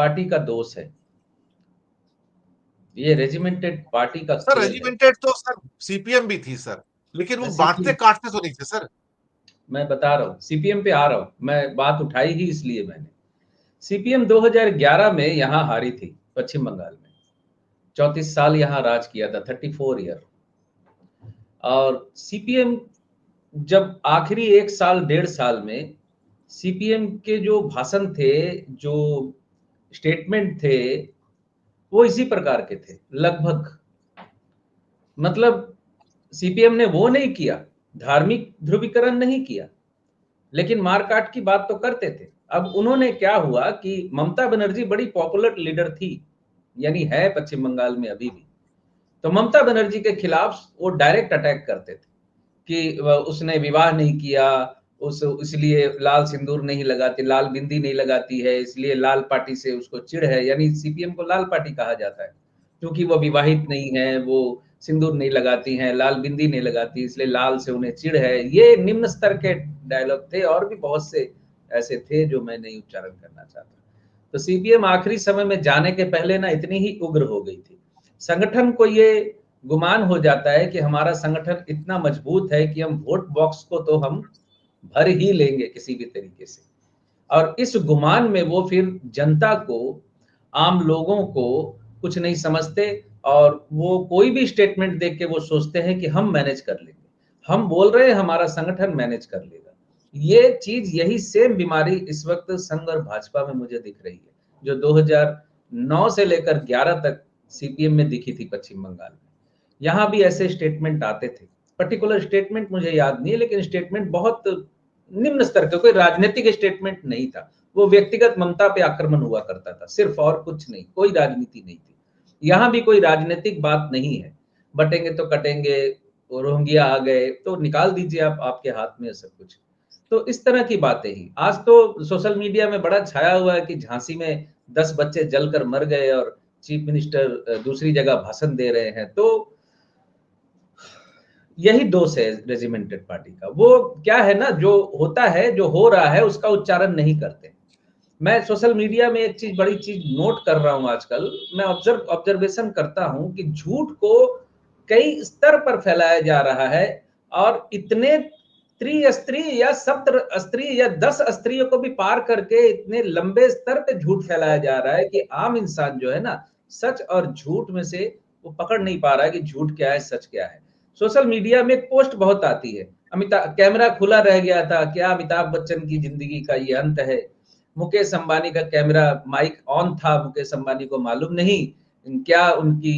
Party का दोष है, ये रेजिमेंटेड पार्टी का सर। खेल है। रेजिमेंटेड तो सर सीपीएम भी थी सर, लेकिन वो बांटते काटते तो नहीं थे सर। मैं बता रहा हूँ, सीपीएम पे आ रहा हूँ, मैं बात उठाई ही इसलिए मैंने। सीपीएम 2011 में यहाँ हारी थी पश्चिम बंगाल में, 34 साल यहाँ राज किया था, 34 ईयर। और सीपीएम जब आखिरी 1 साल 1.5 साल में सीपीएम के जो भाषण थे, जो स्टेटमेंट थे, वो इसी प्रकार के थे लगभग। मतलब सीपीएम ने वो नहीं किया, धार्मिक ध्रुवीकरण नहीं किया, लेकिन मारकाट की बात तो करते थे। अब उन्होंने क्या हुआ कि ममता बनर्जी बड़ी पॉपुलर लीडर थी, यानी है पश्चिम बंगाल में अभी भी, तो ममता बनर्जी के खिलाफ वो डायरेक्ट अटैक करते थे कि उसने विवाह नहीं किया, उस इसलिए लाल सिंदूर नहीं लगाती, लाल बिंदी नहीं लगाती है, इसलिए लाल पार्टी से उसको चिढ़ है। यानी सीपीएम को लाल पार्टी कहा जाता है क्योंकि वो विवाहित नहीं है, वो सिंदूर नहीं लगाती हैं, लाल बिंदी नहीं लगाती, इसलिए लाल से उन्हें चिढ़ है। ये निम्न स्तर के डायलॉग थे, और भी बहुत से ऐसे थे जो मैं नहीं उच्चारण करना चाहता। तो सीपीएम आखिरी समय में जाने के पहले ना इतनी ही उग्र हो गई थी, संगठन को ये गुमान हो जाता है कि हमारा संगठन इतना मजबूत है कि हम वोट बॉक्स को तो हम भर ही लेंगे किसी भी तरीके से। और इस गुमान में वो फिर जनता को, आम लोगों को कुछ नहीं समझते, और वो कोई भी स्टेटमेंट देख के वो सोचते हैं कि हम मैनेज कर लेंगे, हम बोल रहे हैं हमारा संगठन मैनेज कर लेगा। ये चीज, यही सेम बीमारी इस वक्त संघ और भाजपा में मुझे दिख रही है, जो 2009 से लेकर 11 तक सीपीएम में दिखी थी पश्चिम बंगाल में। यहाँ भी ऐसे स्टेटमेंट आते थे, पर्टिकुलर स्टेटमेंट मुझे याद नहीं है, लेकिन स्टेटमेंट बहुत निम्न स्तर का, कोई राजनीतिक स्टेटमेंट नहीं था, वो व्यक्तिगत ममता पे आक्रमण हुआ करता था सिर्फ, और कुछ नहीं, कोई राजनीति नहीं थी। यहाँ भी कोई राजनीतिक बात नहीं है, बटेंगे तो कटेंगे, रोहिंग्या आ गए तो निकाल दीजिए, आप, आपके हाथ में है सब कुछ। तो इस तरह की बातें ही आज तो सोशल मीडिया में बड़ा छाया हुआ है कि झांसी में 10 बच्चे जलकर मर गए और चीफ मिनिस्टर दूसरी जगह भाषण दे रहे हैं। तो यही दोष है रेजिमेंटेड पार्टी का। वो क्या है ना, जो होता है, जो हो रहा है, उसका उच्चारण नहीं करते। मैं सोशल मीडिया में एक चीज, बड़ी चीज नोट कर रहा हूं आजकल, मैं ऑब्जर्वेशन करता हूं कि झूठ को कई स्तर पर फैलाया जा रहा है, और इतने त्रिस्त्री या सप्तस्त्री या 10 स्त्रियों को भी पार करके इतने लंबे स्तर पे झूठ फैलाया जा रहा है कि आम इंसान जो है ना, सच और झूठ में से वो पकड़ नहीं पा रहा है कि झूठ क्या है, सच क्या है। सोशल मीडिया में एक पोस्ट बहुत आती है, अमिताभ, कैमरा खुला रह गया था क्या, अमिताभ बच्चन की जिंदगी का ये अंत है। मुकेश अंबानी का कैमरा माइक ऑन था, मुकेश अंबानी को मालूम नहीं क्या उनकी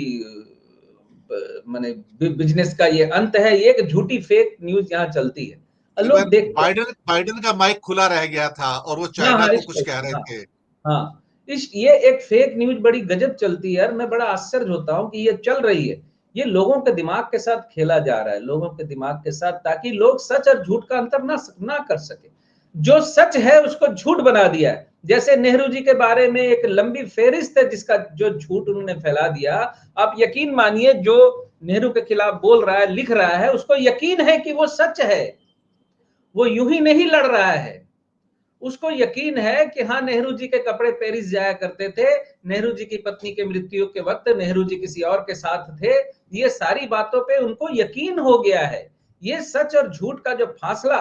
माने बिजनेस का ये अंत है। ये एक झूठी फेक न्यूज यहाँ चलती है, लोग देखते हैं। बाइडेन बाइडेन का माइक खुला रह गया था और वो हाँ चाइना हाँ, को कुछ कह रहे हाँ थे। हाँ, इस ये एक फेक न्यूज बड़ी गजब चलती है यार, मैं बड़ा आश्चर्य होता हूँ कि ये चल रही है। ये लोगों के दिमाग के साथ खेला जा रहा है, लोगों के दिमाग के साथ, ताकि लोग सच और झूठ का अंतर ना कर सके। जो सच है उसको झूठ बना दिया है। जैसे नेहरू जी के बारे में एक लंबी फेहरिस्त है जिसका जो झूठ उन्होंने फैला दिया। आप यकीन मानिए, जो नेहरू के खिलाफ बोल रहा है, लिख रहा है, उसको यकीन है कि वो सच है, वो यूं ही नहीं लड़ रहा है। उसको यकीन है कि हाँ, नेहरू जी के कपड़े पेरिस जाया करते थे, नेहरू जी की पत्नी के मृत्यु के वक्त नेहरू जी किसी और के साथ थे, ये सारी बातों पे उनको यकीन हो गया है। ये सच और झूठ का जो फासला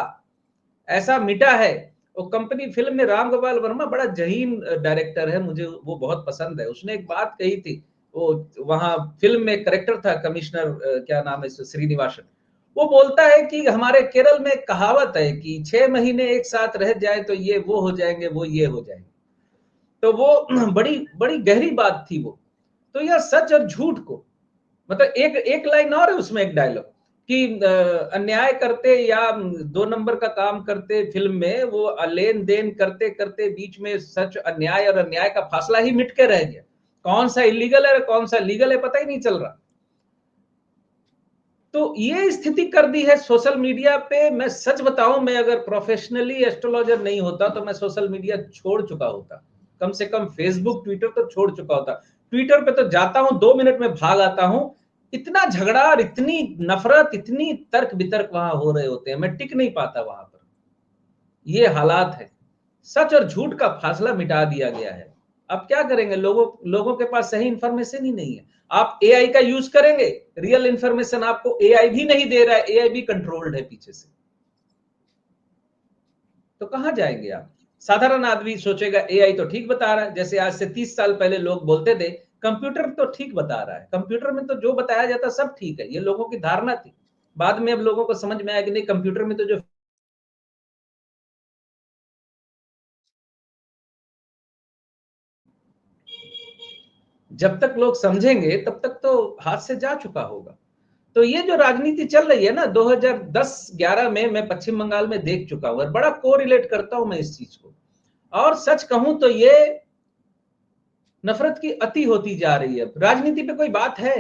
ऐसा मिटा है। वो कंपनी फिल्म में राम गोपाल वर्मा बड़ा जहीन डायरेक्टर है, मुझे वो बहुत पसंद है। उसने एक बात कही थी, वो वहां फिल्म में करेक्टर था कमिश्नर, क्या नाम है, श्रीनिवासन। वो बोलता है कि हमारे केरल में कहावत है कि 6 महीने एक साथ रह जाए तो ये वो हो जाएंगे, वो ये हो जाएंगे। तो वो बड़ी बड़ी गहरी बात थी वो। तो यह सच और झूठ को, मतलब एक एक लाइन और है उसमें, एक डायलॉग कि अन्याय करते या 2 नंबर का काम करते, फिल्म में वो लेन देन करते करते बीच में सच, अन्याय और अन्याय का फासला ही मिट के रह गया। कौन सा इलीगल है कौन सा लीगल है पता ही नहीं चल रहा। तो ये स्थिति कर दी है सोशल मीडिया पे। मैं सच बताऊं, मैं अगर प्रोफेशनली एस्ट्रोलॉजर नहीं होता तो मैं सोशल मीडिया छोड़ चुका होता, कम से कम फेसबुक ट्विटर तो छोड़ चुका होता। ट्विटर पे तो जाता हूं, 2 मिनट में भाग आता हूं। इतना झगड़ा और इतनी नफरत, इतनी तर्क वितर्क वहां हो रहे होते हैं, मैं टिक नहीं पाता वहां पर। ये हालात है, सच और झूठ का फासला मिटा दिया गया है। आप क्या करेंगे? लोगों के पास सही इंफॉर्मेशन ही नहीं है। आप एआई का यूज करेंगे, रियल इंफॉर्मेशन आपको एआई भी नहीं दे रहा है, एआई भी कंट्रोल्ड है पीछे से, तो कहां जाएंगे आप? साधारण आदमी सोचेगा एआई तो ठीक बता रहा है, जैसे आज से 30 साल पहले लोग बोलते थे कंप्यूटर तो ठीक बता रहा है, कंप्यूटर में तो जो बताया जाता सब ठीक है, ये लोगों की धारणा थी। बाद में अब लोगों को समझ में आया कि नहीं, कंप्यूटर में तो जो जब तक लोग समझेंगे तब तक तो हाथ से जा चुका होगा। तो ये जो राजनीति चल रही है ना 2010-11 में, मैं पश्चिम बंगाल में देख चुका हूं और बड़ा कोरिलेट करता हूं मैं इस चीज को। और सच कहूं तो ये नफरत की अति होती जा रही है। राजनीति पे कोई बात है?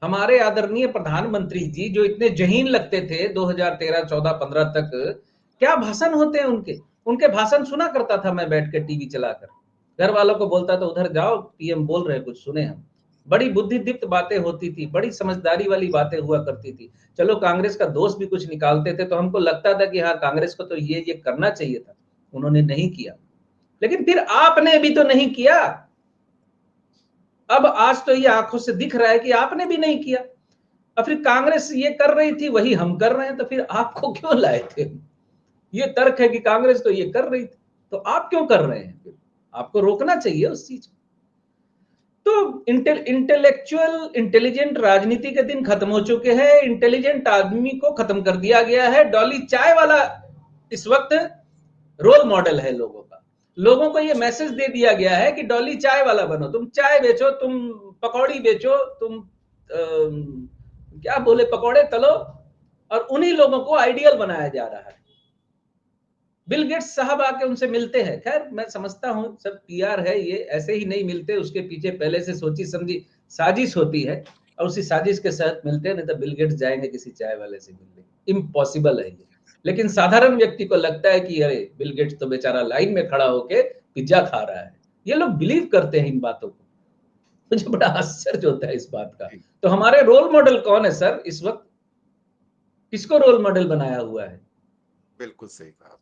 हमारे आदरणीय प्रधानमंत्री जी जो इतने जहीन लगते थे 2013, 14, 15 तक, क्या भाषण होते हैं उनके। उनके भाषण सुना करता था मैं बैठ के टीवी चलाकर, घर वालों को बोलता था उधर जाओ पीएम बोल रहे कुछ सुने हम। बड़ी बुद्धिदीप्त बातें होती थी, बड़ी समझदारी वाली बातें हुआ करती थी। चलो कांग्रेस का दोस्त भी कुछ निकालते थे तो हमको लगता था कि हाँ कांग्रेस को तो ये करना चाहिए था, उन्होंने नहीं किया। लेकिन फिर आपने भी तो नहीं किया। अब आज तो ये आंखों से दिख रहा है कि आपने भी नहीं किया। और फिर कांग्रेस ये कर रही थी वही हम कर रहे हैं, तो फिर आपको क्यों लाए थे? ये तर्क है कि कांग्रेस तो ये कर रही थी तो आप क्यों कर रहे हैं? फिर आपको रोकना चाहिए उस चीज को। तो इंटेलेक्चुअल इंटेलिजेंट राजनीति के दिन खत्म हो चुके हैं, इंटेलिजेंट आदमी को खत्म कर दिया गया है। डॉली चाय वाला इस वक्त रोल मॉडल है लोगों का। लोगों को ये मैसेज दे दिया गया है कि डॉली चाय वाला बनो, तुम चाय बेचो, तुम पकौड़ी बेचो, तुम क्या बोले पकौड़े तलो, और उन्हीं लोगों को आइडियल बनाया जा रहा है। बिल गेट्स साहब आके उनसे मिलते हैं, खैर मैं समझता हूं सब पीआर है, ये ऐसे ही नहीं मिलते, उसके पीछे पहले से सोची समझी साजिश होती है और उसी साजिश के साथ मिलते हैं। नहीं तो बिल गेट्स जाएंगे किसी चाय वाले से मिलने, इम्पॉसिबल है ये। लेकिन साधारण व्यक्ति को लगता है कि अरे बिल गेट्स तो बेचारा लाइन में खड़ा होके पिज्जा खा रहा है। ये लोग बिलीव करते हैं इन बातों को, मुझे बड़ा आश्चर्य होता है इस बात का। तो हमारे रोल मॉडल कौन है सर इस वक्त? किसको रोल मॉडल बनाया हुआ है? बिल्कुल सही कहा।